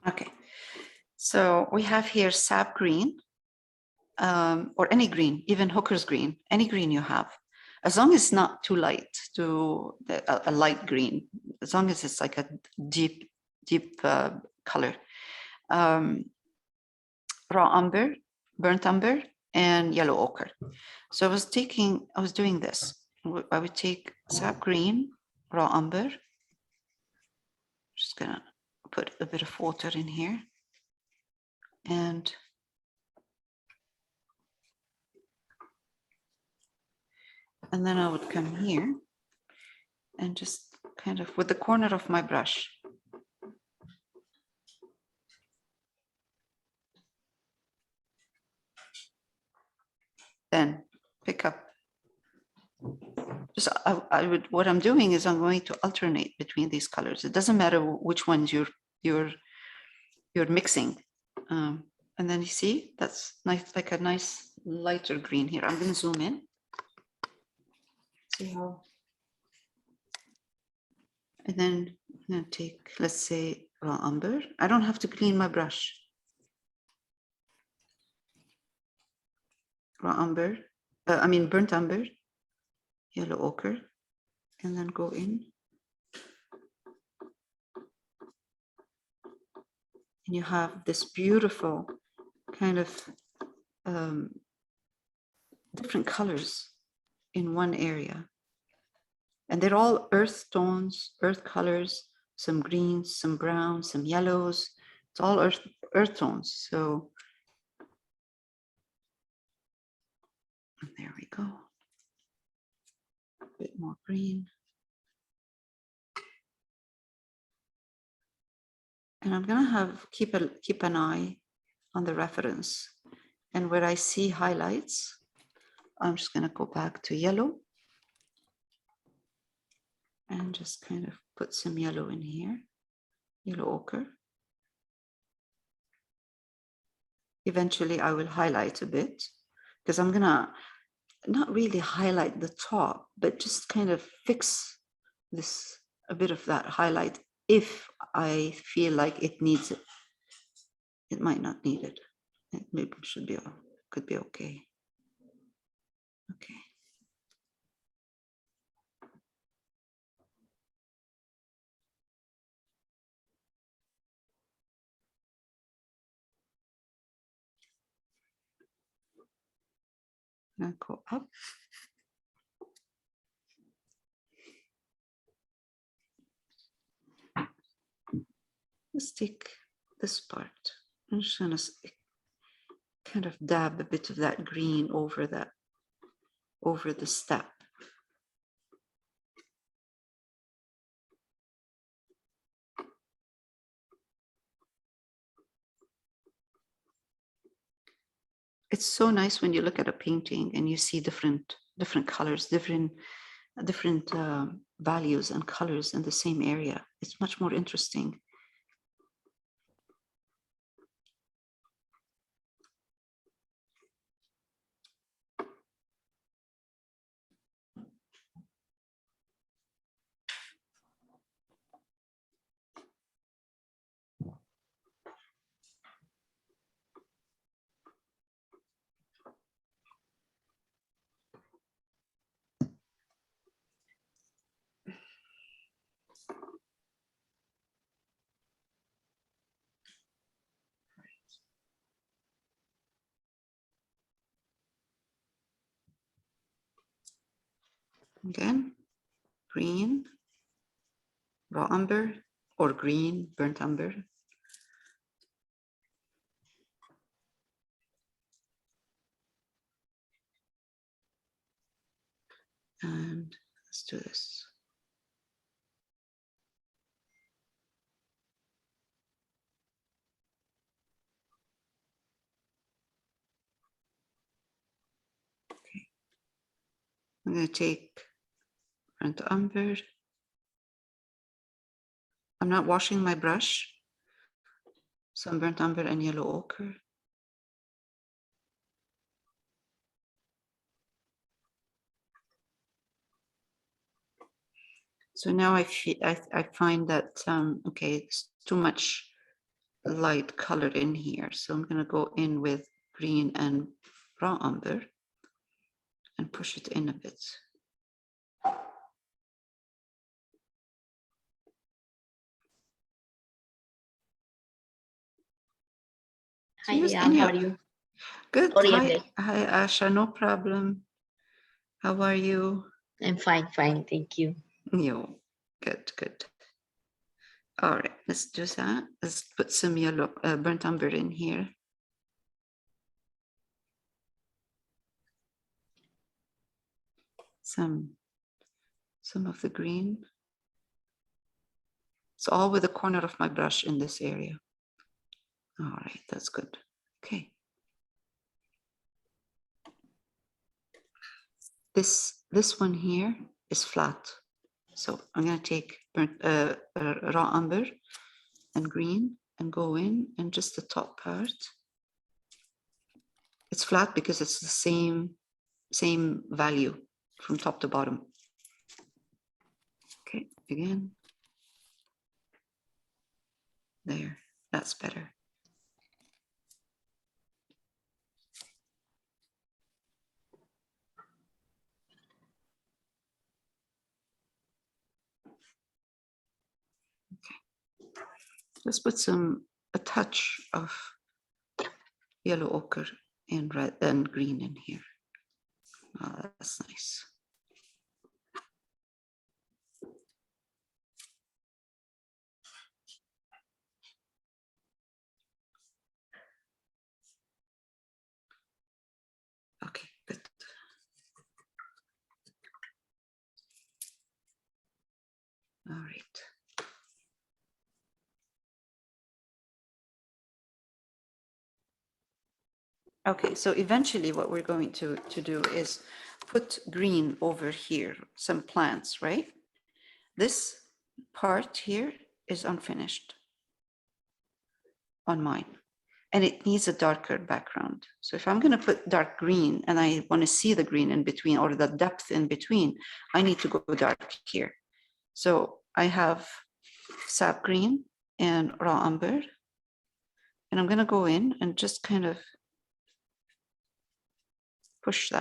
Okay, so we have here sap green, or any green, even hooker's green, any green you have, as long as it's not too light, a light green, as long as it's like a deep color. Raw umber, burnt umber, and yellow ochre. So I was doing this. I would take sap green, raw umber. Just gonna put a bit of water in here. And then I would come here and just kind of with the corner of my brush, then pick up. Just I would, what I'm doing is I'm going to alternate between these colors. It doesn't matter which ones you're mixing. And then you see that's nice, like a nice lighter green here. I'm going to zoom in. See how. And then I'm going to take, let's say, raw umber. I don't have to clean my brush. Raw umber, burnt umber, yellow ochre, and then go in. And you have this beautiful kind of different colors in one area. And they're all earth tones, earth colors, some greens, some browns, some yellows. It's all earth tones. So there we go. A bit more green. And I'm gonna keep an eye on the reference. And where I see highlights, I'm just gonna go back to yellow and just kind of put some yellow in here, yellow ochre. Eventually I will highlight a bit because I'm gonna not really highlight the top, but just kind of fix this, a bit of that highlight if I feel like it needs it. It might not need it. It maybe could be okay. Okay. I'm gonna go up. Let's take this part. I'm just gonna kind of dab a bit of that green over the step. It's so nice when you look at a painting and you see different colors, different values and colors in the same area. It's much more interesting. Again, green, raw umber, or green, burnt umber. And let's do this. Okay. I'm going to take burnt umber. I'm not washing my brush. Some burnt umber and yellow ochre. So now I find that, okay, it's too much light color in here. So I'm going to go in with green and raw umber and push it in a bit. Hi, Liam, how are you? Good. Sorry, hi, Asha. No problem. How are you? I'm fine, thank you. You good, good. All right, let's do that. Let's put some yellow burnt umber in here. Some of the green. It's all with the corner of my brush in this area. All right, that's good. Okay. This one here is flat. So I'm going to take raw umber and green and go in, and just the top part. It's flat because it's the same value from top to bottom. Okay, again. There, that's better. Okay. Let's put a touch of yellow ochre and red and green in here. Oh, that's nice. Okay, good. All right. Okay, so eventually what we're going to do is put green over here, some plants, right? This part here is unfinished on mine, and it needs a darker background. So if I'm going to put dark green and I want to see the green in between, or the depth in between, I need to go dark here. So I have sap green and raw umber, and I'm going to go in and just kind of push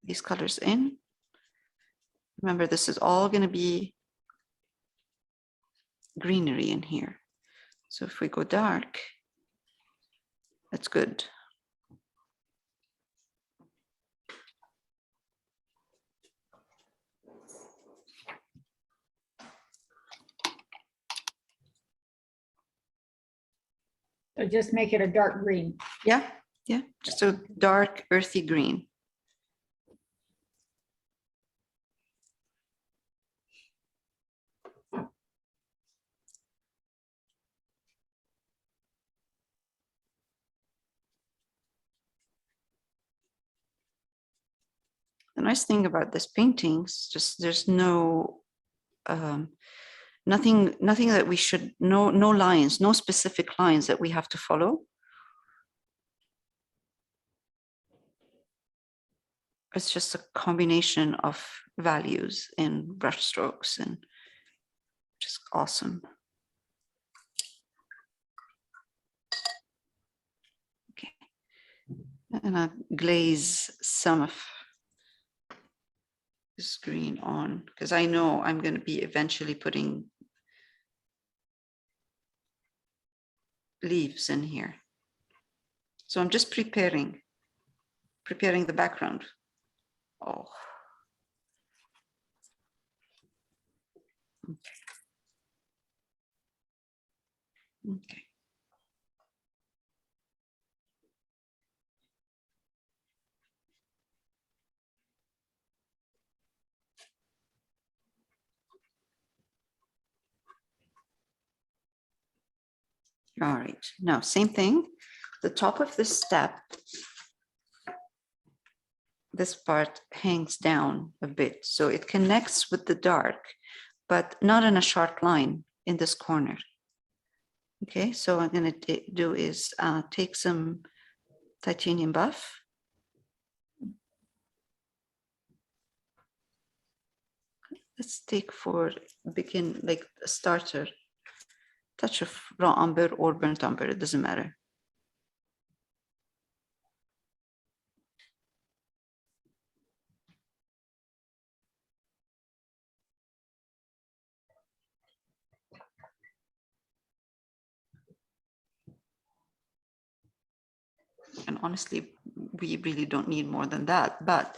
these colors in. Remember, this is all going to be greenery in here. So if we go dark, that's good. So just make it a dark green. Yeah, yeah, just a dark earthy green. The nice thing about this painting is just there's no nothing that we should no lines, no specific lines that we have to follow. It's just a combination of values and brush strokes, and just awesome. Okay, and I glaze some of this green on because I know I'm going to be eventually putting leaves in here. So I'm just preparing the background. Oh. Okay. Okay. All right, now same thing, the top of this step, this part hangs down a bit, so it connects with the dark, but not in a sharp line in this corner. Okay, so what I'm going to do is take some titanium buff. Let's take for begin like a starter touch of raw umber or burnt umber, it doesn't matter. And honestly, we really don't need more than that, but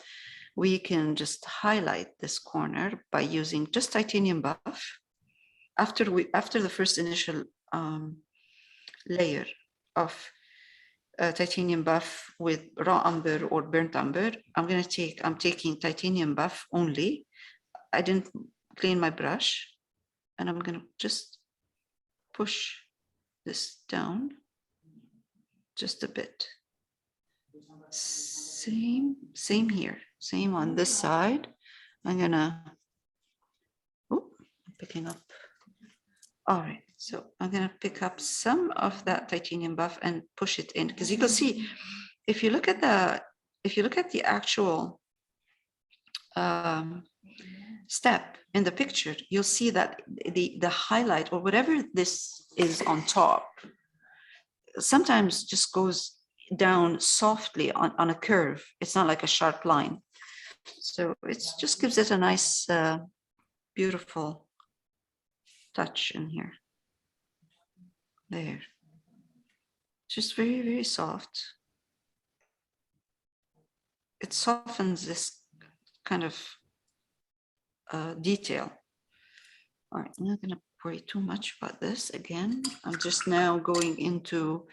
we can just highlight this corner by using just titanium buff. After the first initial layer of titanium buff with raw umber or burnt umber, I'm taking titanium buff only. I didn't clean my brush, and I'm gonna just push this down just a bit. Same here, same on this side. I'm gonna, oh, I'm picking up. All right, so I'm gonna pick up some of that titanium buff and push it in, because you can see, if you look at the actual step in the picture, you'll see that the highlight or whatever this is on top sometimes just goes down softly on a curve. It's not like a sharp line. So it just gives it a nice, beautiful touch in here. There. Just very, very soft. It softens this kind of detail. All right, I'm not going to worry too much about this. Again, I'm just now going into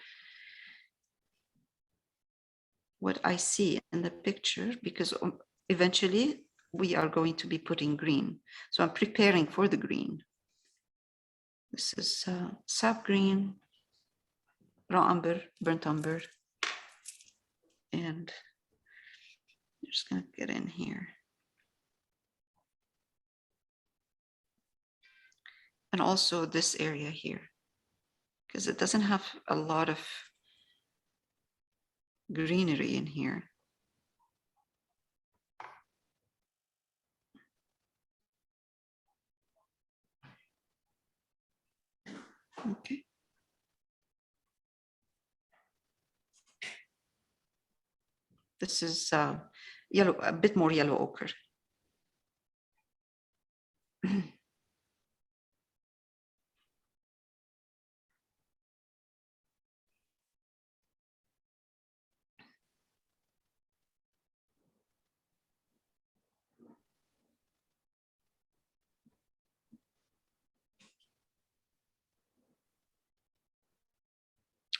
what I see in the picture, because eventually we are going to be putting green. So I'm preparing for the green. This is sap green, raw umber, burnt umber. And I'm just going to get in here. And also this area here, because it doesn't have a lot of greenery in here. Okay. This is yellow, a bit more yellow ochre.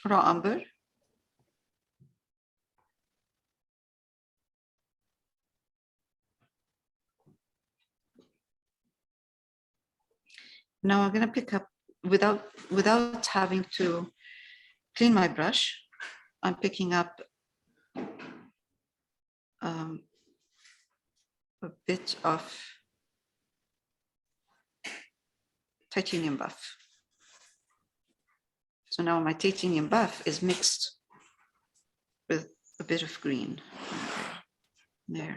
Raw umber. Now I'm going to pick up, without having to clean my brush, I'm picking up a bit of titanium buff. So now my titanium buff is mixed with a bit of green. There.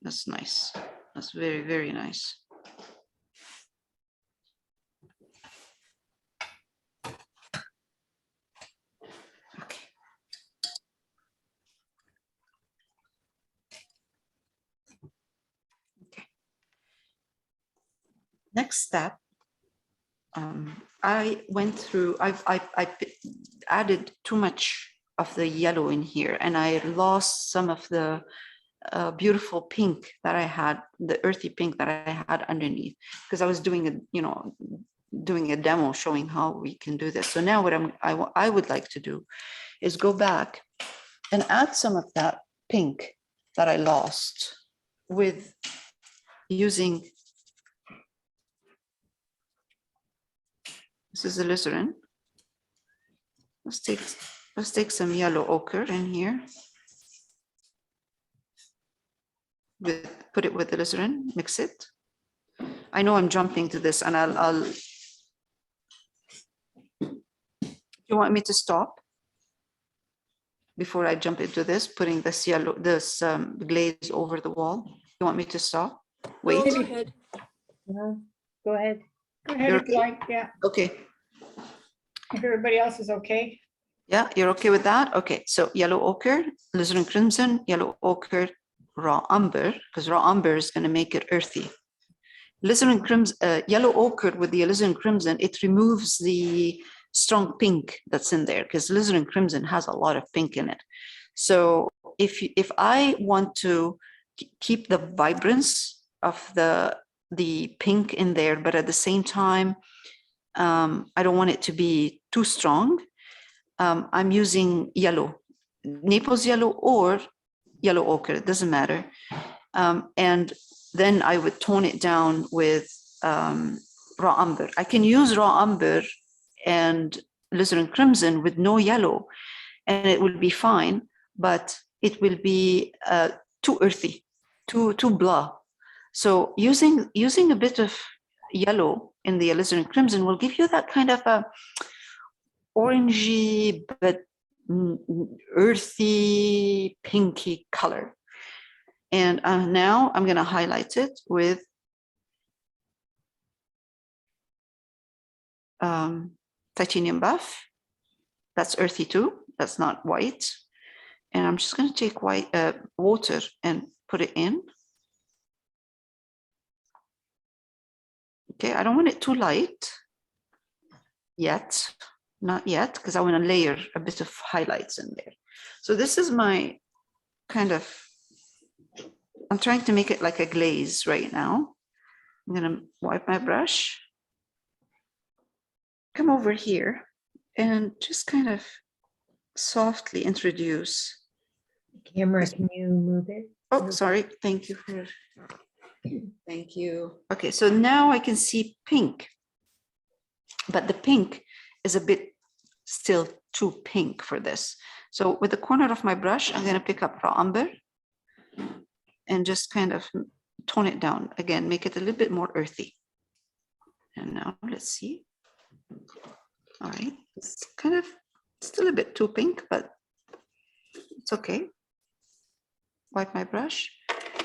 That's nice. That's very, very nice. Okay. Okay. Next step, I went through, I added too much of the yellow in here, and I lost some of the beautiful pink that I had, the earthy pink that I had underneath, because I was doing a demo showing how we can do this. So now what I would like to do is go back and add some of that pink that I lost with using, this is alizarin. Let's take some yellow ochre in here. Put it with alizarin, mix it. I know I'm jumping to this, and I'll. You want me to stop before I jump into this, putting this glaze over the wall? You want me to stop? Wait. Go ahead. No, go ahead. Go ahead You're if you okay? like, yeah. Okay. If everybody else is okay. Yeah, you're okay with that? Okay, so yellow ochre, alizarin crimson, yellow ochre, raw umber, because raw umber is going to make it earthy. Alizarin crimson, yellow ochre with the alizarin crimson, it removes the strong pink that's in there, because alizarin crimson has a lot of pink in it. So if I want to keep the vibrance of the pink in there, but at the same time, I don't want it to be too strong. I'm using yellow, Naples yellow or yellow ochre, it doesn't matter. And then I would tone it down with raw umber. I can use raw umber and alizarin crimson with no yellow, and it will be fine, but it will be too earthy, too blah. So using a bit of yellow in the alizarin crimson will give you that kind of a orangey but earthy pinky color. And now I'm going to highlight it with titanium buff. That's earthy too. That's not white. And I'm just going to take white water and put it in. Okay, I don't want it too light yet. Not yet, because I want to layer a bit of highlights in there. So this is my kind of, I'm trying to make it like a glaze right now. I'm going to wipe my brush, come over here, and just kind of softly introduce. Camera, can you move it? Oh, sorry. Thank you for, thank you. Okay, so now I can see pink, but the pink is a bit still too pink for this. So with the corner of my brush, I'm going to pick up raw umber and just kind of tone it down again, make it a little bit more earthy. And now let's see. All right, it's kind of still a bit too pink, but it's okay. Wipe my brush.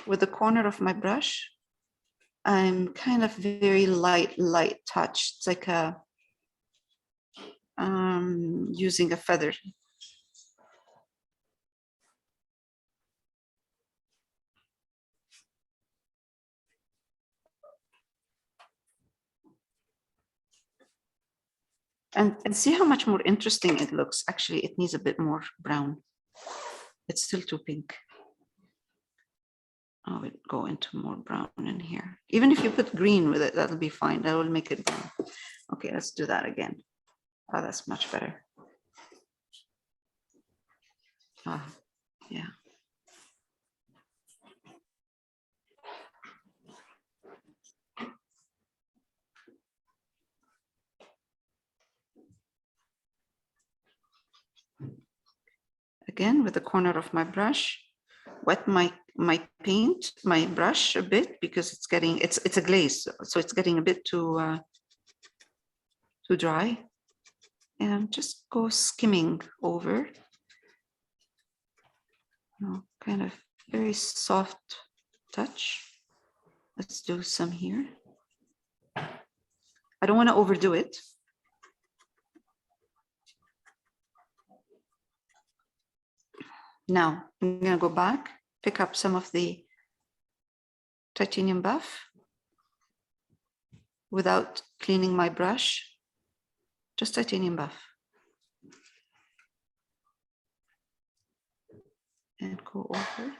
With the corner of my brush, I'm kind of very light touch. It's like a using a feather. And see how much more interesting it looks. Actually, it needs a bit more brown. It's still too pink. I would go into more brown in here. Even if you put green with it, that'll be fine. That will make it brown. Okay, let's do that again. Oh, that's much better. Oh, yeah. Again, with the corner of my brush, wet my paint, my brush a bit, because it's getting, it's a glaze, so it's getting a bit too dry. And just go skimming over. Kind of very soft touch. Let's do some here. I don't want to overdo it. Now I'm going to go back, pick up some of the titanium buff without cleaning my brush, just titanium buff. And go over.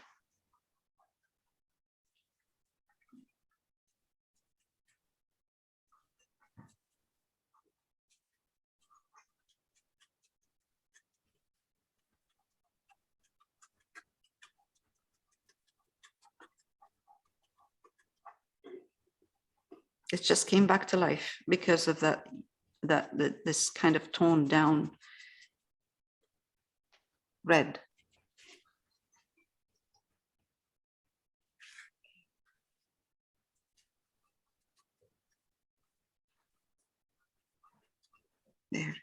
It just came back to life because of this kind of toned down red. There.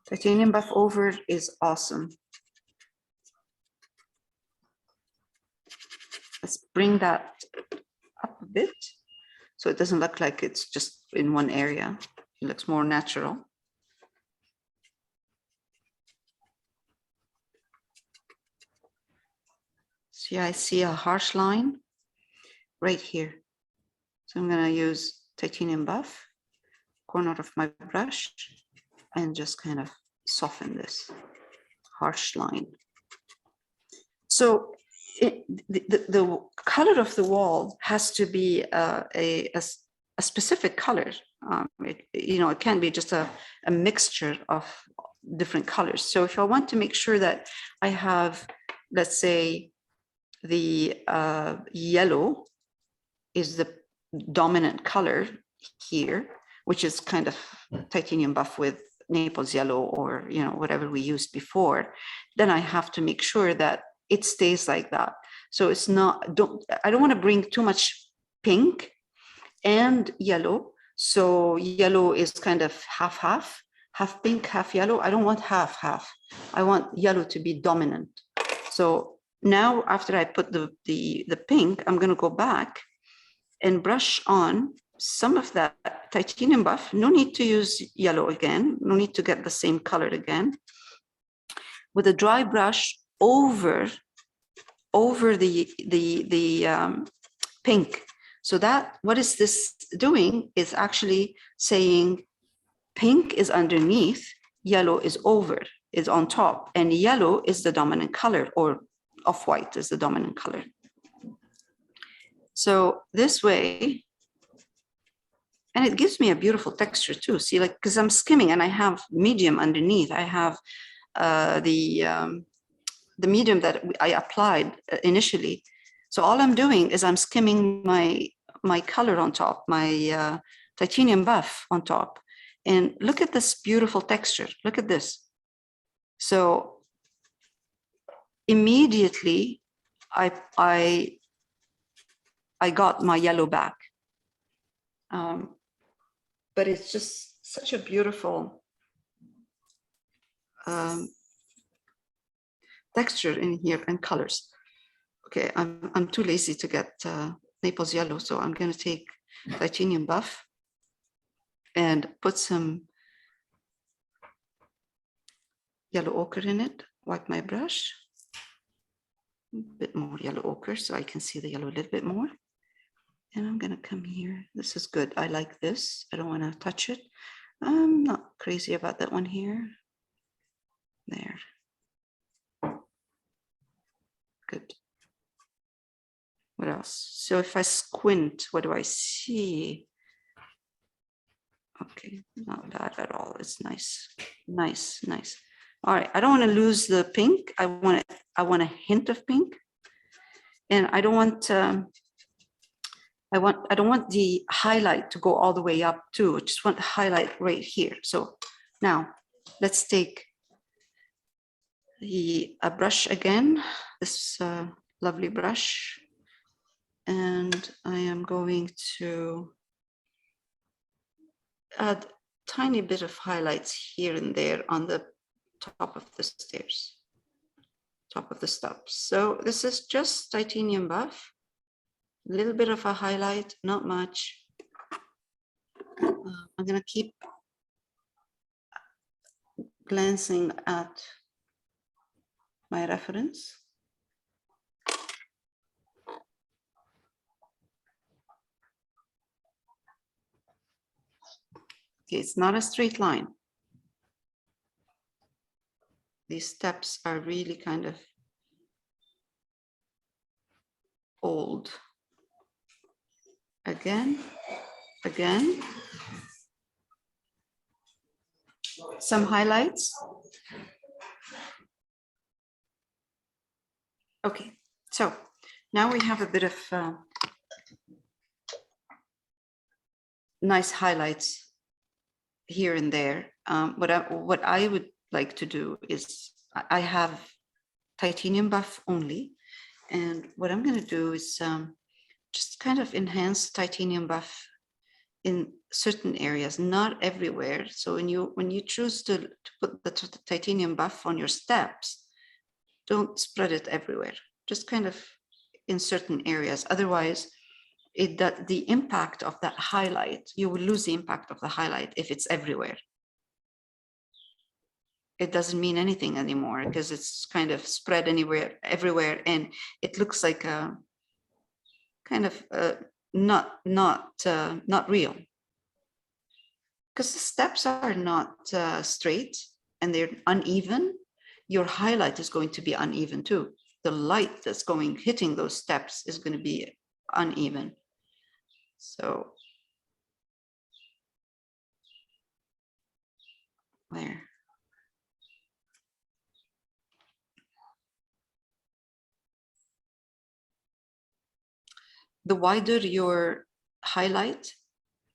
Titanium buff over is awesome. Let's bring that up a bit So it doesn't look like it's just in one area. It looks more natural. See, I see a harsh line right here. So I'm going to use titanium buff, corner of my brush, and just kind of soften this harsh line. So the color of the wall has to be a specific color. It can't be just a mixture of different colors. So if I want to make sure that I have, let's say, the yellow is the dominant color here, which is kind of titanium buff with Naples yellow, or whatever we used before, then I have to make sure that it stays like that. So it's not, I don't want to bring too much pink and yellow. So yellow is kind of half pink, half yellow. I don't want half. I want yellow to be dominant. So now after I put the pink, I'm going to go back and brush on some of that titanium buff. No need to use yellow again. No need to get the same color again. With a dry brush over the pink. So that, what is this doing is actually saying pink is underneath, yellow is over, is on top, and yellow is the dominant color, or off-white is the dominant color. So this way, and it gives me a beautiful texture too. See, like, because I'm skimming and I have medium underneath. I have the medium that I applied initially. So all I'm doing is I'm skimming my color on top, my titanium buff on top. And look at this beautiful texture. Look at this. So immediately I got my yellow back. But it's just such a beautiful texture in here and colors. Okay, I'm too lazy to get Naples yellow, so I'm going to take titanium buff and put some yellow ochre in it. Wipe my brush, a bit more yellow ochre so I can see the yellow a little bit more. And I'm going to come here. This is good. I like this. I don't want to touch it. I'm not crazy about that one here. There. Good. What else? So if I squint, what do I see? Okay, not bad at all. It's nice. Nice. All right. I don't want to lose the pink. I want a hint of pink. And I don't want I don't want the highlight to go all the way up too. I just want the highlight right here. So now let's take a brush again, this lovely brush, and I am going to add a tiny bit of highlights here and there on the top of the stairs, top of the steps. So this is just titanium buff. A little bit of a highlight, not much. I'm going to keep glancing at my reference. Okay, it's not a straight line. These steps are really kind of old. Again. Some highlights. Okay, so now we have a bit of nice highlights here and there. What I would like to do is I have titanium buff only, and what I'm going to do is just kind of enhance titanium buff in certain areas, not everywhere. So when you choose to put the titanium buff on your steps, don't spread it everywhere, just kind of in certain areas. Otherwise, that the impact of that highlight, you will lose the impact of the highlight if it's everywhere. It doesn't mean anything anymore because it's kind of spread everywhere, and it looks like a kind of not real. Because the steps are not straight and they're uneven, your highlight is going to be uneven too. The light that's hitting those steps is going to be uneven. So there. The wider your highlight,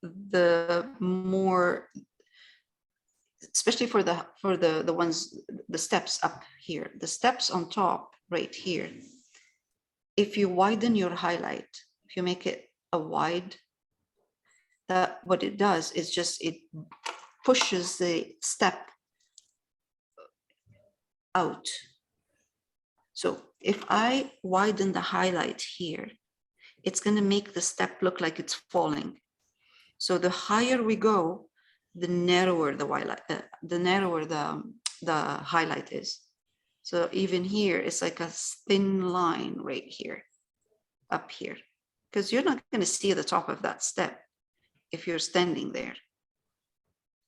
the more, especially for the ones, the steps up here, the steps on top right here. If you widen your highlight, if you make it a wide, that what it does is just it pushes the step out. So if I widen the highlight here, it's going to make the step look like it's falling. So the higher we go, the narrower the highlight is. So even here, it's like a thin line right here, up here, because you're not going to see the top of that step if you're standing there.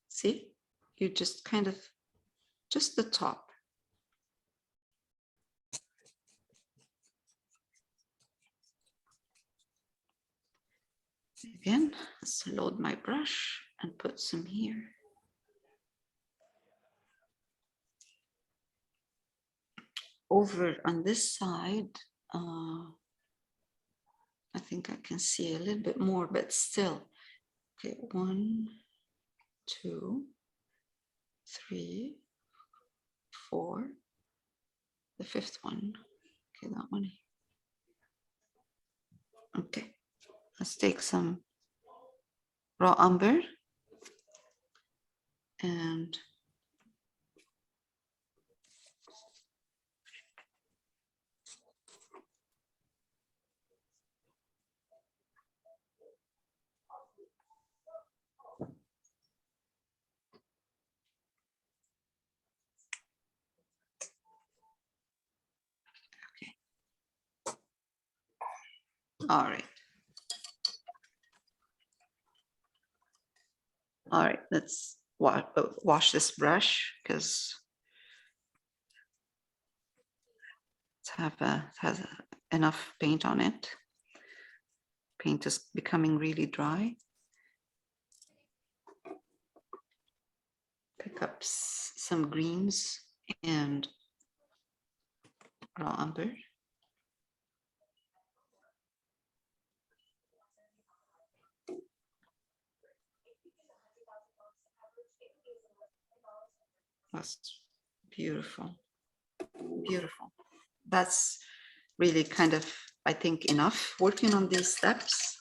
See, you just kind of, just the top. Again, let's load my brush and put some here. Over on this side, I think I can see a little bit more, but still. Okay, 1, 2, 3, 4. The fifth one. Okay, that one. Okay, let's take some raw umber and all right. All right, let's wash this brush because it has enough paint on it. Paint is becoming really dry. Pick up some greens and raw umber. That's beautiful, beautiful. That's really kind of, I think, enough working on these steps.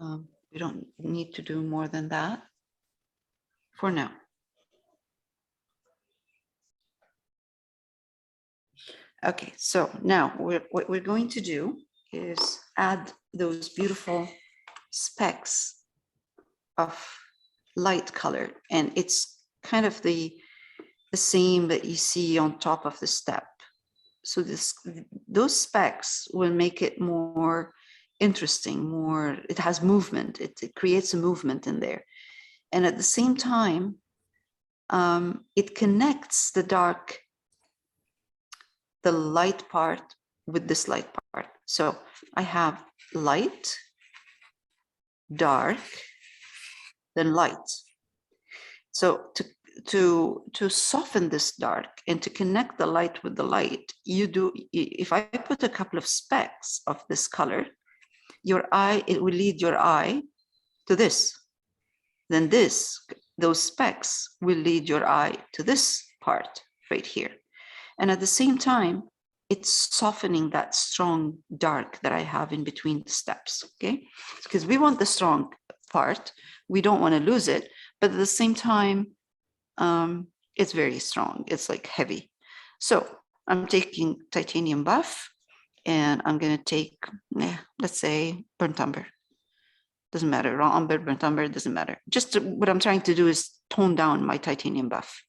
We don't need to do more than that for now. Okay, so now what we're going to do is add those beautiful specks of light color, and it's kind of the same that you see on top of the step. So those specks will make it more interesting, more, it has movement, it creates a movement in there. And at the same time, it connects the light part with this light part. So I have light, dark, then light. So to soften this dark and to connect the light with the light, if I put a couple of specks of this color, it will lead your eye to this. Then those specks will lead your eye to this part right here. And at the same time, it's softening that strong dark that I have in between the steps, okay? Because we want the strong part. We don't want to lose it, but at the same time, it's very strong. It's like heavy. So I'm taking titanium buff And I'm going to take, let's say, burnt umber. Doesn't matter, raw umber, burnt umber, doesn't matter. Just what I'm trying to do is tone down my titanium buff.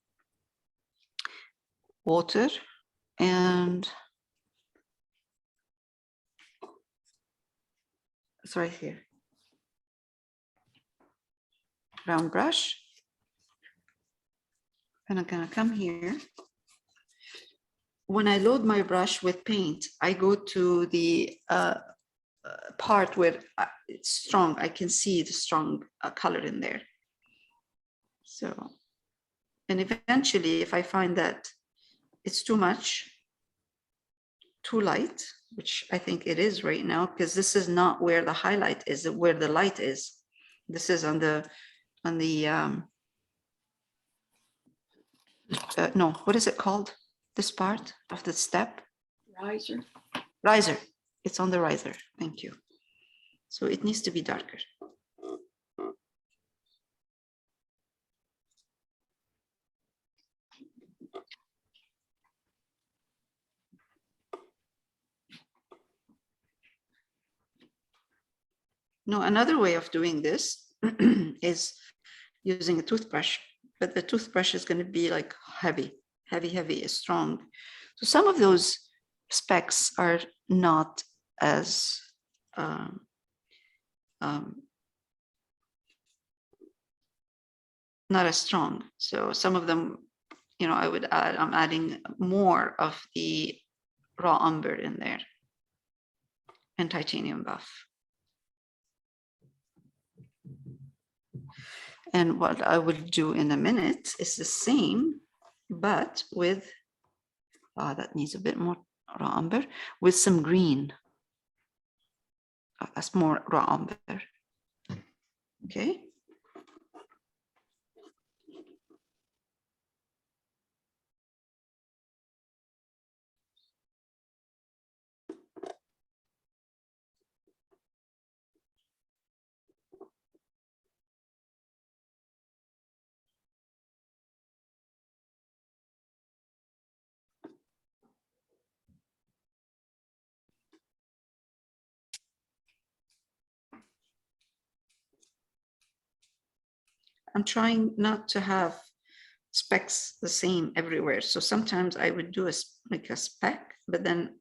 Water and it's right here. Round brush. And I'm going to come here. When I load my brush with paint, I go to the part where it's strong. I can see the strong color in there. So, and eventually, if I find that it's too much, too light, which I think it is right now, because this is not where the highlight is, where the light is. This is on the no, what is it called? This part of the step? Riser. Riser. It's on the riser. Thank you. So it needs to be darker. No, another way of doing this is using a toothbrush, but the toothbrush is going to be like heavy, strong. So some of those specks are not as not as strong. So some of them, you know, I would add, I'm adding more of the raw umber in there and titanium buff. And what I will do in a minute is the same, but with, that needs a bit more raw umber, with some green. That's more raw umber. Okay. I'm trying not to have specks the same everywhere. So sometimes I would do like a speck, but then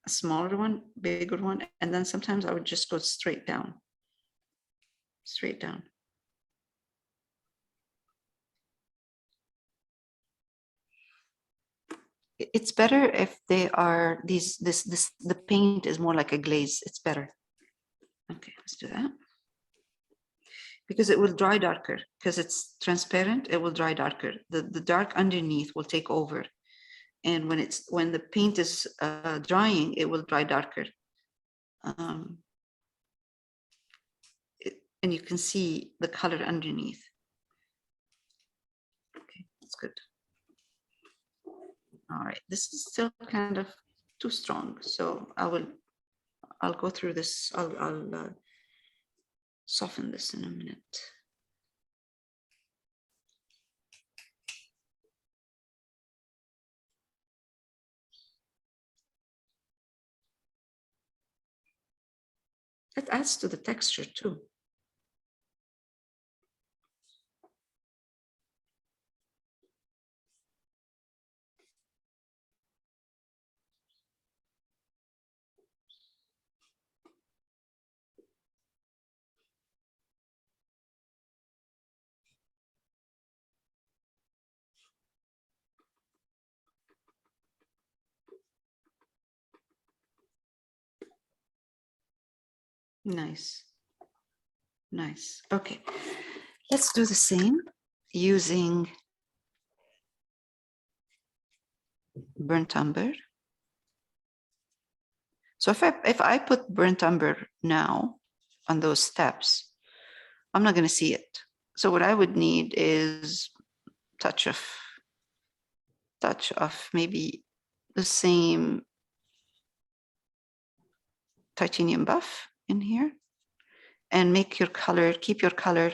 a smaller one, bigger one, and then sometimes I would just go straight down. Straight down. It's better if they are the paint is more like a glaze. It's better. Okay, let's do that. Because it will dry darker, because it's transparent, it will dry darker. The dark underneath will take over. And when the paint is drying, it will dry darker. And you can see the color underneath. Okay, that's good. All right, this is still kind of too strong. So I'll go through this. I'll soften this in a minute. It adds to the texture too. Nice. Nice. Okay. Let's do the same using burnt umber. So if I put burnt umber now on those steps, I'm not going to see it. So what I would need is touch of maybe the same titanium buff in here, and make your color, keep your color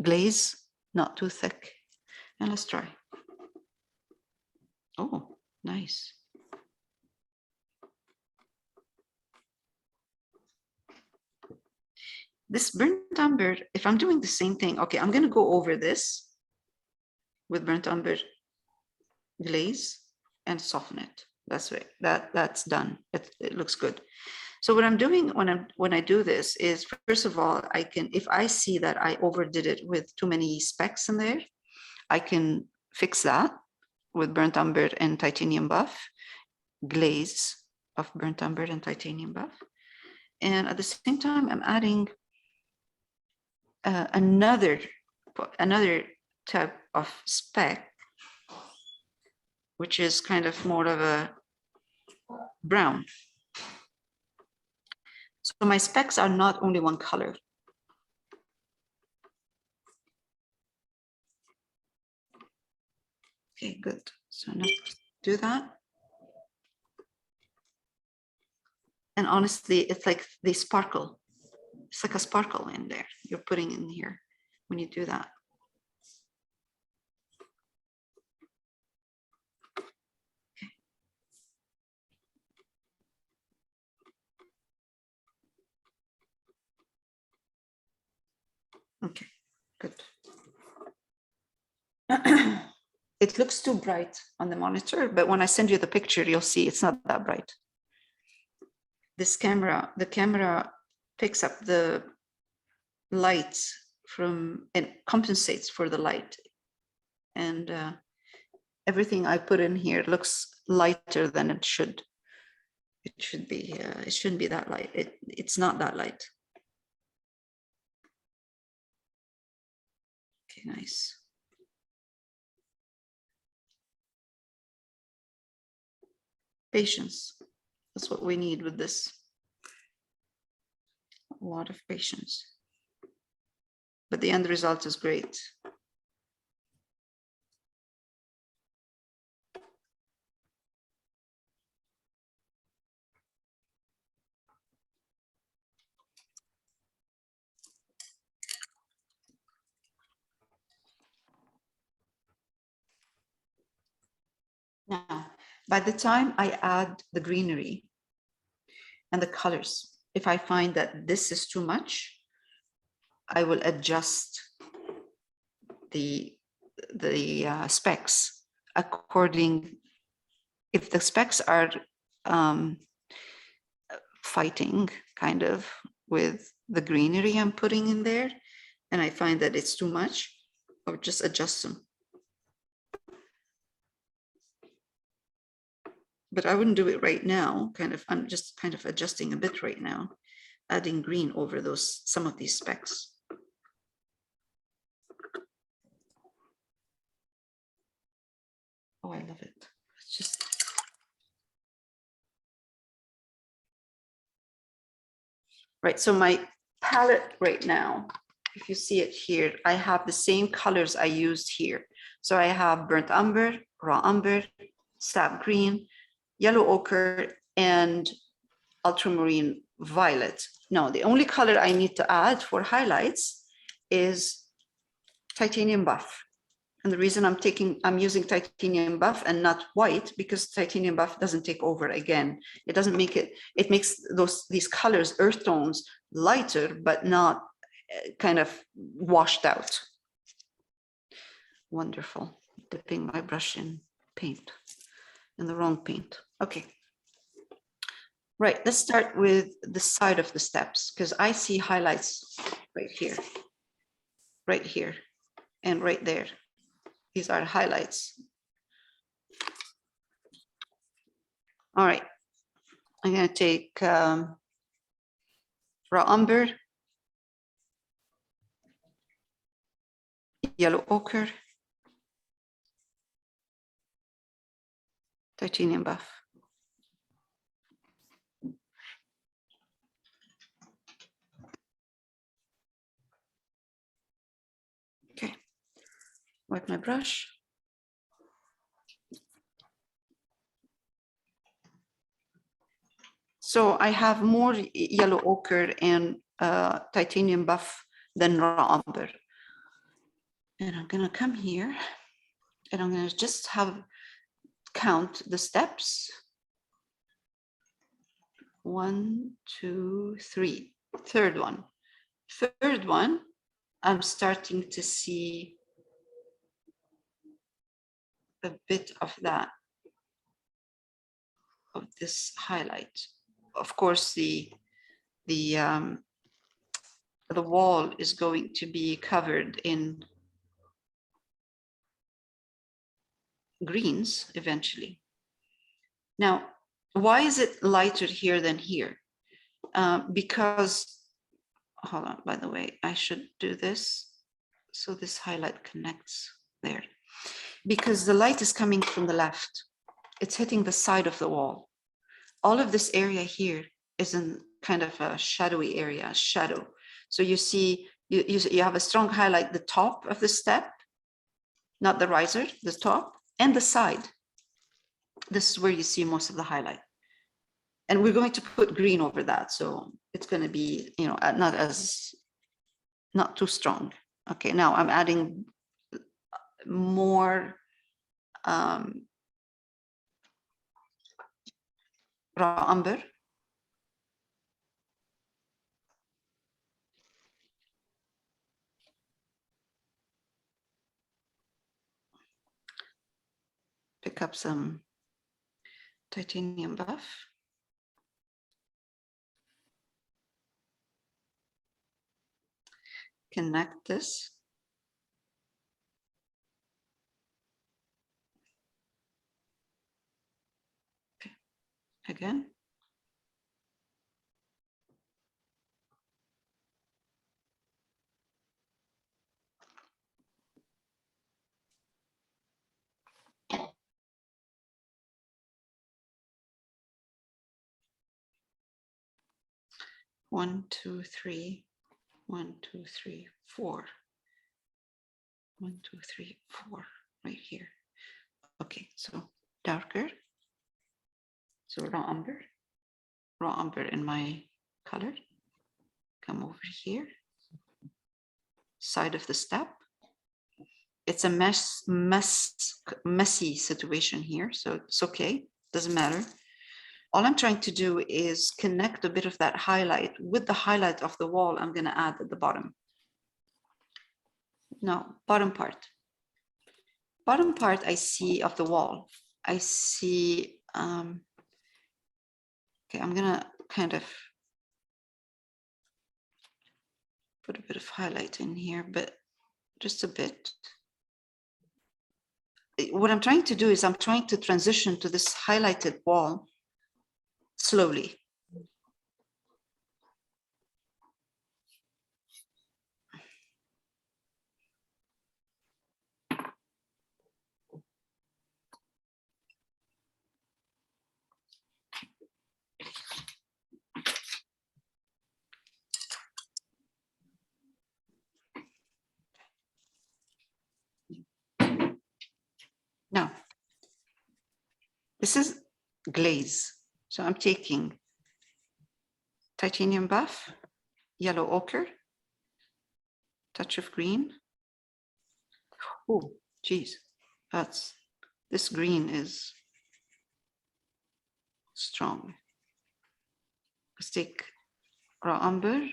glaze, not too thick. And let's try. Oh, nice. This burnt umber, if I'm doing the same thing, okay, I'm gonna go over this with burnt umber glaze and soften it. That's right, that's done. It looks good. So what I'm doing when I do this is, first of all, I can, if I see that I overdid it with too many specks in there, I can fix that with burnt umber and titanium buff, glaze of burnt umber and titanium buff. And at the same time, I'm adding another type of speck, which is kind of more of a brown. So my specks are not only one color. Okay, good. So now do that. And honestly, it's like they sparkle. It's like a sparkle in there you're putting in here when you do that. Okay, good. It looks too bright on the monitor, but when I send you the picture, you'll see it's not that bright. This camera, the camera picks up the light from and compensates for the light. And everything I put in here looks lighter than it should. It should be, it shouldn't be that light. It's not that light. Okay, nice. Patience. That's what we need with this. A lot of patience. But the end result is great. Now, by the time I add the greenery and the colors, if I find that this is too much, I will adjust the specs according, if the specs are fighting kind of with the greenery I'm putting in there, and I find that it's too much, I'll just adjust them. But I wouldn't do it right now. I'm just kind of adjusting a bit right now, adding green over those, some of these specks. Oh, I love it. It's just. Right, so my palette right now, if you see it here, I have the same colors I used here. So I have burnt umber, raw umber, sap green, yellow ochre, and ultramarine violet. Now, the only color I need to add for highlights is titanium buff. And the reason I'm using titanium buff and not white, because titanium buff doesn't take over again. It doesn't make it, it makes these colors, earth tones, lighter, but not kind of washed out. Wonderful. Dipping my brush in paint, in the wrong paint. Okay. Right, let's start with the side of the steps, because I see highlights right here, and right there. These are highlights. All right, I'm going to take raw umber, yellow ochre, titanium buff. Okay, wipe my brush. So I have more yellow ochre and titanium buff than raw umber. And I'm going to come here and I'm going to just count the steps. 1, 2, 3. Third one. Third one, I'm starting to see a bit of that, of this highlight. Of course, the wall is going to be covered in greens eventually. Now, why is it lighter here than here? Because, hold on, by the way, I should do this so this highlight connects there. Because the light is coming from the left. It's hitting the side of the wall. All of this area here is in kind of a shadowy area, shadow. So you see, you have a strong highlight, the top of the step, not the riser, the top, and the side. This is where you see most of the highlight. And we're going to put green over that. So it's going to be, you know, not too strong. Okay, now I'm adding more raw umber. Pick up some titanium buff. Connect this. Okay. Again. One, two, three. 1, 2, 3, 4. 1, 2, 3, 4, right here. Okay, so darker. So raw umber in my color. Come over here. Side of the step. It's a messy situation here, so it's okay, doesn't matter. All I'm trying to do is connect a bit of that highlight with the highlight of the wall I'm going to add at the bottom. No, bottom part. Bottom part I see of the wall. I see, okay, I'm going to kind of put a bit of highlight in here, but just a bit. What I'm trying to do is I'm trying to transition to this highlighted wall slowly. Now, this is glaze. So I'm taking titanium buff, yellow ochre, touch of green. Oh, geez, this green is strong. Let's take raw umber.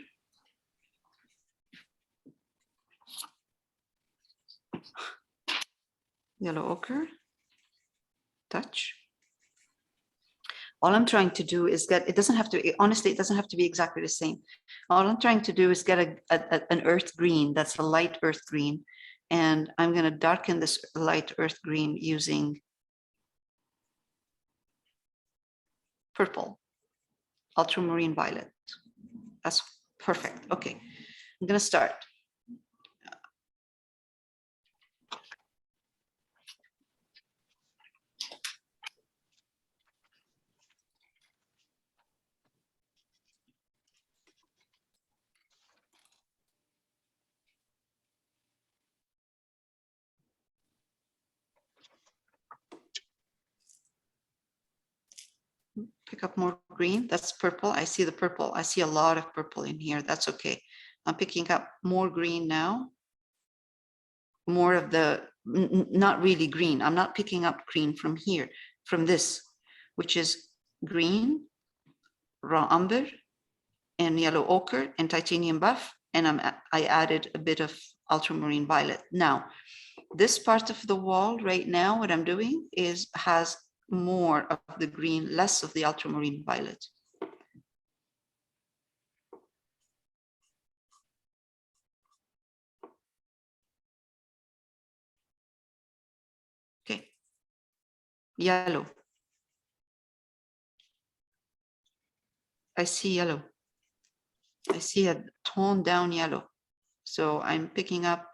Yellow ochre, touch. All I'm trying to do is get, it doesn't have to, honestly, it doesn't have to be exactly the same. All I'm trying to do is get an earth green, that's a light earth green. And I'm going to darken this light earth green using purple, ultramarine violet. That's perfect. Okay, I'm going to start. Pick up more green. That's purple. I see the purple. I see a lot of purple in here. That's okay. I'm picking up more green now. More of the, not really green. I'm not picking up green from here, from this, which is green, raw umber, and yellow ochre, and titanium buff, and I added a bit of ultramarine violet. Now, this part of the wall right now, what I'm doing is has more of the green, less of the ultramarine violet. Okay. Yellow. I see yellow. I see a toned down yellow. So I'm picking up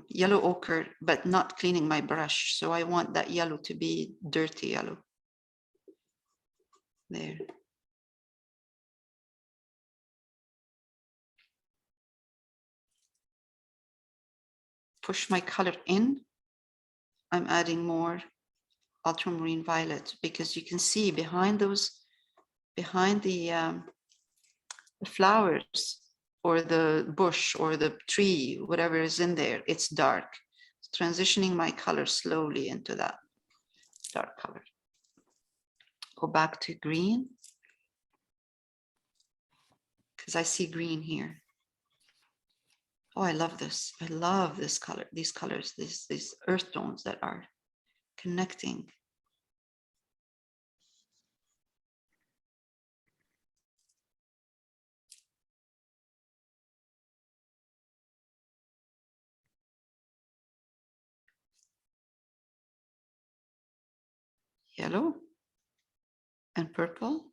yellow ochre, but not cleaning my brush. So I want that yellow to be dirty yellow. There. Push my color in. I'm adding more ultramarine violet because you can see behind those, behind the flowers or the bush or the tree, whatever is in there, it's dark. Transitioning my color slowly into that dark color. Go back to green because I see green here. Oh, I love this. I love this color, these colors, these earth tones that are connecting. Yellow and purple.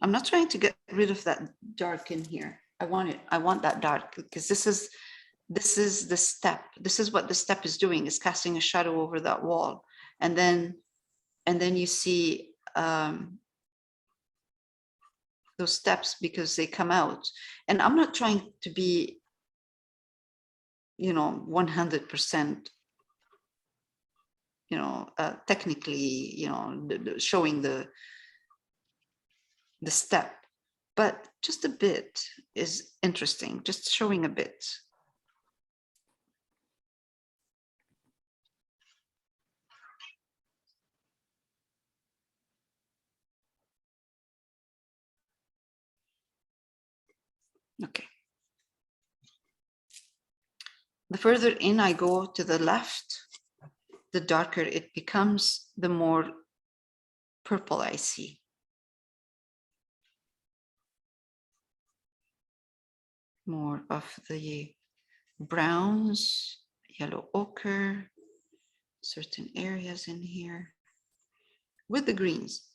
I'm not trying to get rid of that dark in here. I want it. I want that dark because this is the step. This is what the step is doing, is casting a shadow over that wall. And then you see those steps because they come out. And I'm not trying to be, 100%, technically, showing the step, but just a bit is interesting, just showing a bit. Okay. The further in I go to the left, the darker it becomes, the more purple I see. More of the browns, yellow ochre, certain areas in here with the greens.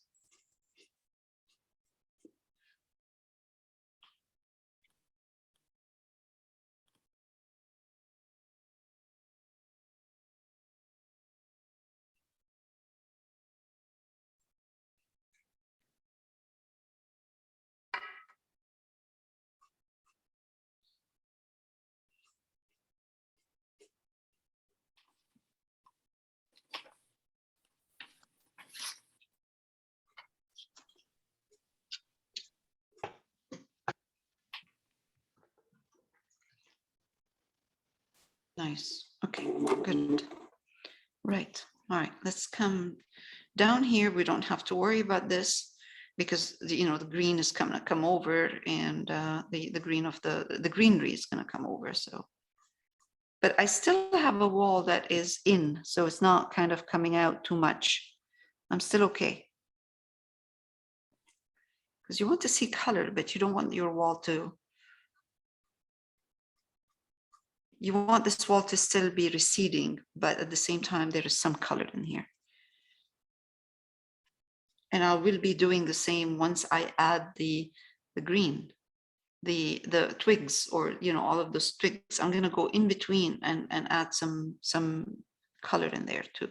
Nice. Okay, good. Right. All right. Let's come down here. We don't have to worry about this because the green is going to come over, and the green of the greenery is going to come over. So, but I still have a wall that is in, so it's not kind of coming out too much. I'm still okay. Because you want to see color, but you don't want your wall to. You want this wall to still be receding, but at the same time, there is some color in here. And I will be doing the same once I add the green, the twigs, or all of those twigs. I'm going to go in between and add some color in there too.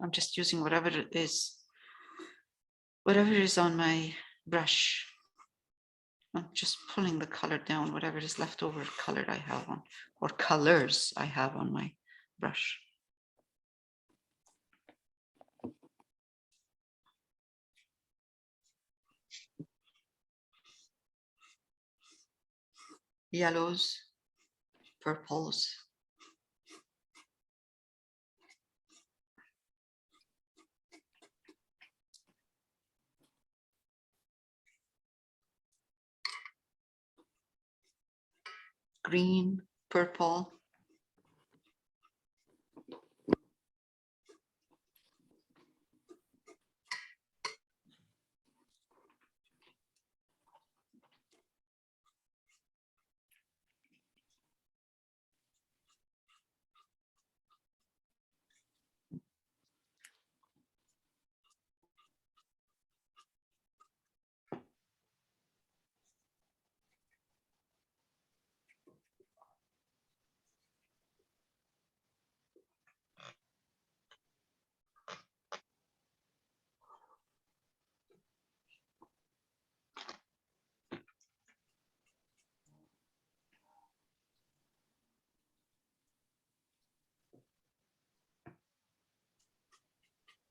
I'm just using whatever is on my brush. I'm just pulling the color down, whatever is left over color I have on, or colors I have on my brush. Yellows, purples. Green, purple.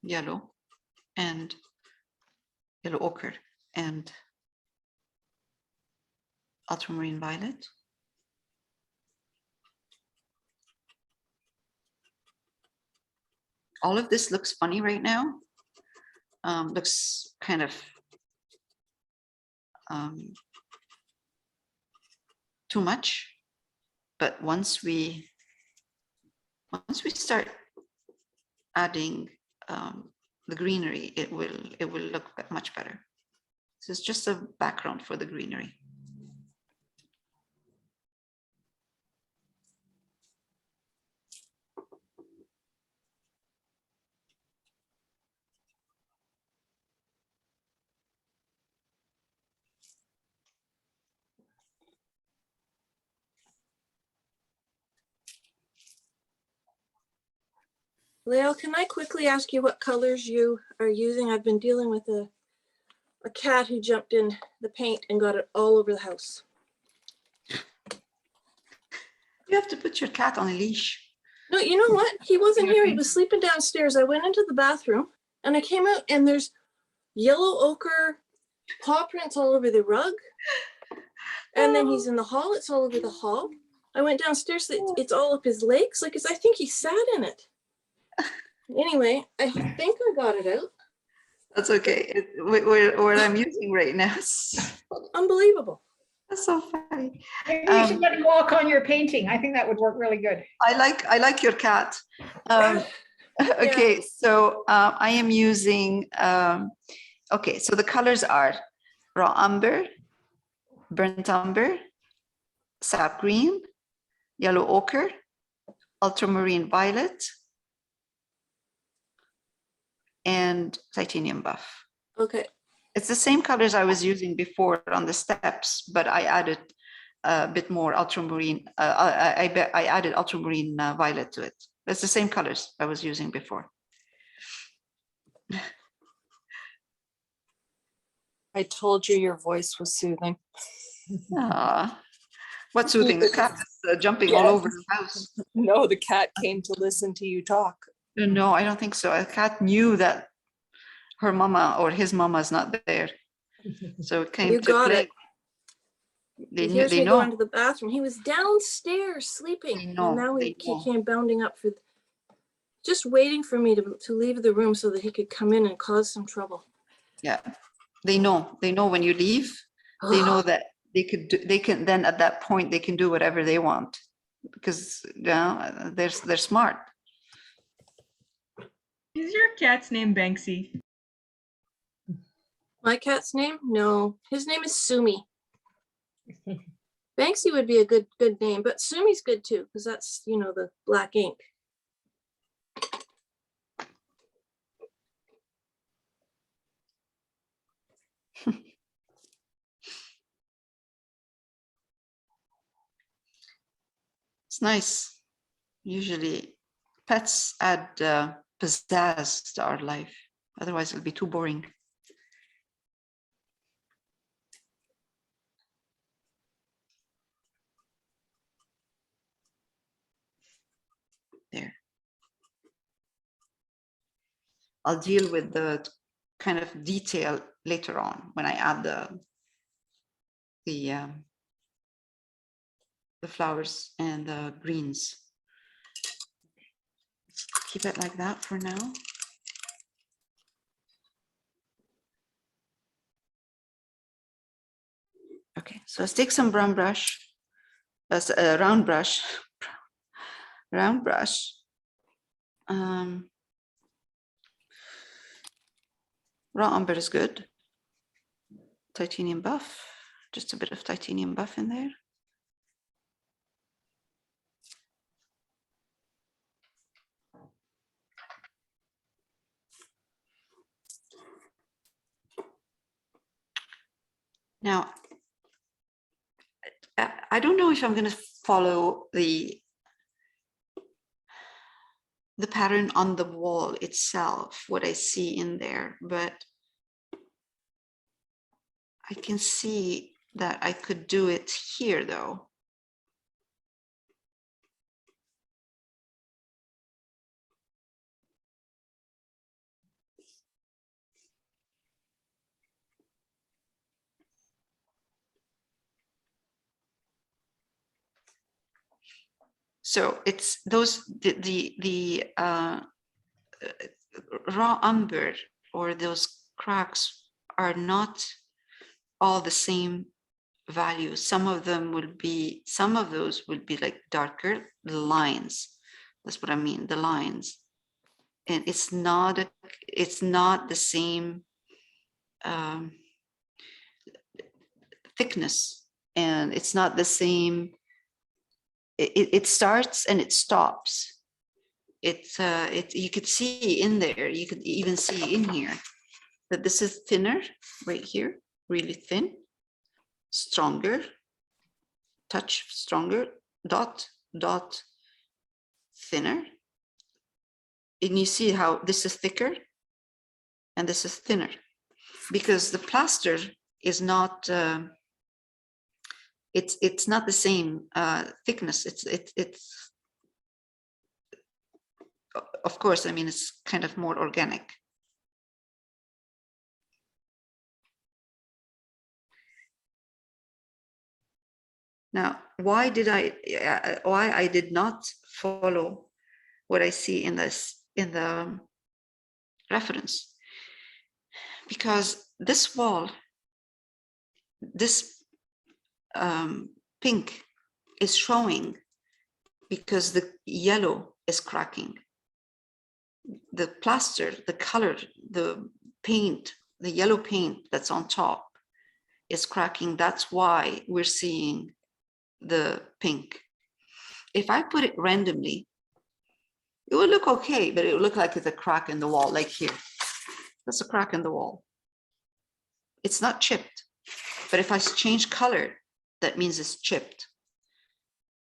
Yellow and yellow ochre and ultramarine violet. All of this looks funny right now. Looks kind of too much, but once we start adding the greenery, it will look much better. This is just a background for the greenery. Leo, can I quickly ask you what colors you are using? I've been dealing with a cat who jumped in the paint and got it all over the house. You have to put your cat on a leash. No, you know what? He wasn't here. He was sleeping downstairs. I went into the bathroom and I came out and there's yellow ochre paw prints all over the rug. And then he's in the hall. It's all over the hall. I went downstairs. It's all up his legs. Like, I think he sat in it. Anyway, I think I got it out. That's okay. What I'm using right now. Unbelievable. That's so funny. Maybe you should let him walk on your painting. I think that would work really good. I like your cat. Okay, so I am using. Okay, so the colors are raw umber, burnt umber, sap green, yellow ochre, ultramarine violet, and titanium buff. Okay. It's the same colors I was using before on the steps, but I added a bit more ultramarine. I added ultramarine violet to it. It's the same colors I was using before. I told you your voice was soothing. What's soothing? The cat is jumping all over the house. No, the cat came to listen to you talk. No, I don't think so. A cat knew that her mama or his mama is not there, so it came You to got play. it. They Here's me know. going to the bathroom. He was downstairs sleeping, They know, and now they he know. came bounding up for, just waiting for me to leave the room so that he could come in and cause some trouble. Yeah, they know. They know when you leave. They know that they can then at that point they can do whatever they want because they're smart. Is your cat's name Banksy? My cat's name? No, his name is Sumi. Banksy would be a good name, but Sumi's good too because that's, you know, the black ink. It's nice. Usually pets add pizzazz to our life. Otherwise, it'll be too boring. There. I'll deal with the kind of detail later on when I add the flowers and the greens. Keep it like that for now. Okay, so let's take some brown brush, a round brush, round brush. Raw umber is good. Titanium buff, just a bit of titanium buff in there. Now, I don't know if I'm going to follow the pattern on the wall itself, what I see in there, but I can see that I could do it here though. So it's those the raw umber or those cracks are not all the same value. Some of them will be, some of those will be like darker, the lines. That's what I mean, the lines. And it's not the same thickness, and it's not the same. It starts and it stops. You could see in there, you could even see in here that this is thinner right here, really thin, stronger, touch stronger, dot, thinner. And you see how this is thicker and this is thinner because the plaster is not, it's not the same thickness. It's of course, I mean, it's kind of more organic. Now, why I did not follow what I see in the reference? Because this wall, this pink is showing because the yellow is cracking. The plaster, the color, the paint, the yellow paint that's on top is cracking. That's why we're seeing the pink. If I put it randomly, it would look okay, but it would look like it's a crack in the wall, like here. That's a crack in the wall. It's not chipped, but if I change color, that means it's chipped.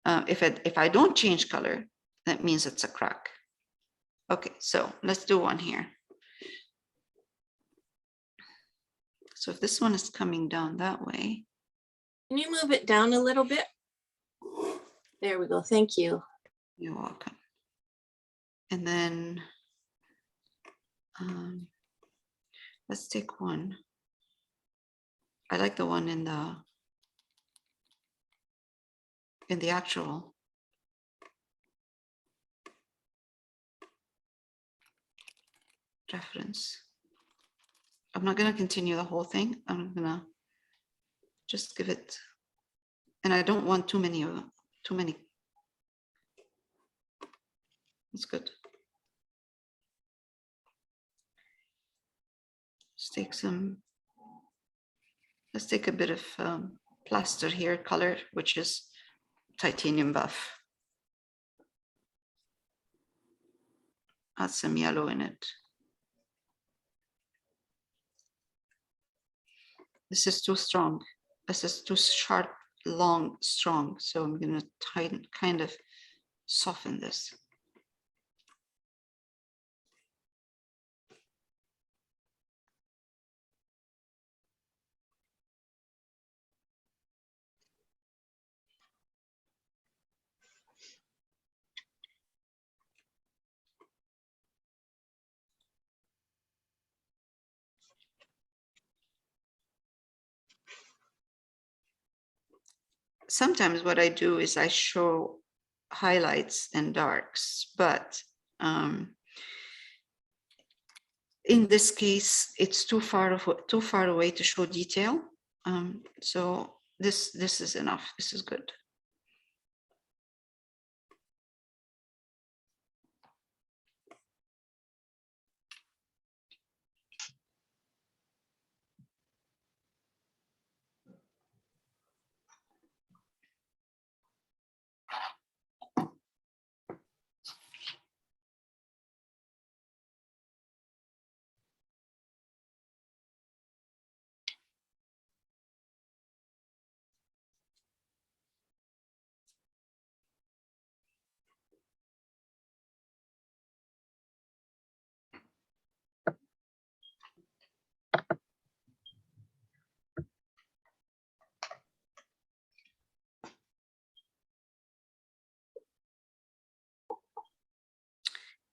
If I don't change color, that means it's a crack. Okay, so let's do one here. So if this one is coming down that way. Can you move it down a little bit? There we go. Thank you. You're welcome. And then let's take one. I like the one in the actual. Reference. I'm not going to continue the whole thing. I'm going to just give it, and I don't want too many of them, too many. That's good. Let's take a bit of plaster here, color, which is titanium buff. Add some yellow in it. This is too strong. This is too sharp, long, strong. So I'm going to kind of soften this. sometimes what I do is I show highlights and darks, but in this case, it's too far away to show detail. So this is enough. This is good.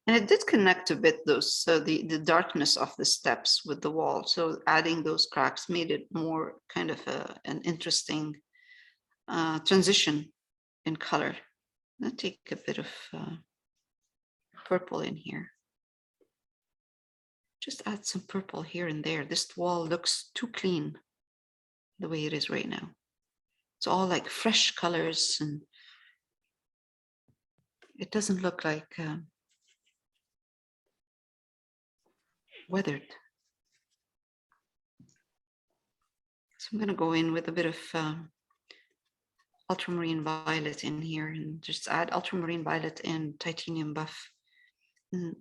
And it did connect a bit those, so the darkness of the steps with the wall. So adding those cracks made it more kind of an interesting transition in color. I'll take a bit of purple in here. Just add some purple here and there. This wall looks too clean the way it is right now. It's all like fresh colors and it doesn't look like weathered. So I'm going to go in with a bit of ultramarine violet in here and just add ultramarine violet and titanium buff. And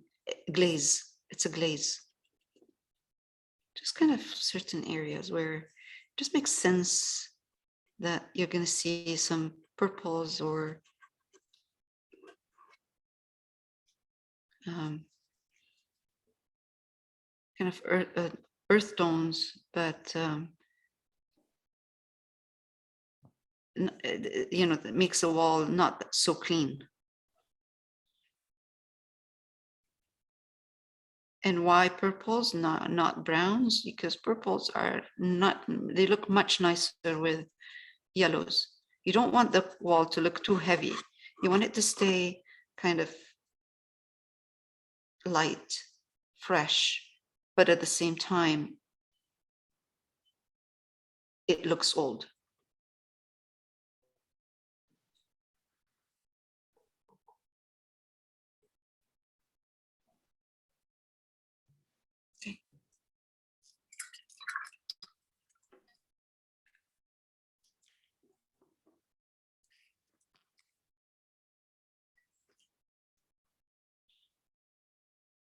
glaze, it's a glaze. Just kind of certain areas where it just makes sense that you're going to see some purples or kind of earth tones, but you know, that makes the wall not so clean. And why purples, not browns? Because purples are not, they look much nicer with yellows. You don't want the wall to look too heavy. You want it to stay kind of light, fresh, but at the same time, it looks old.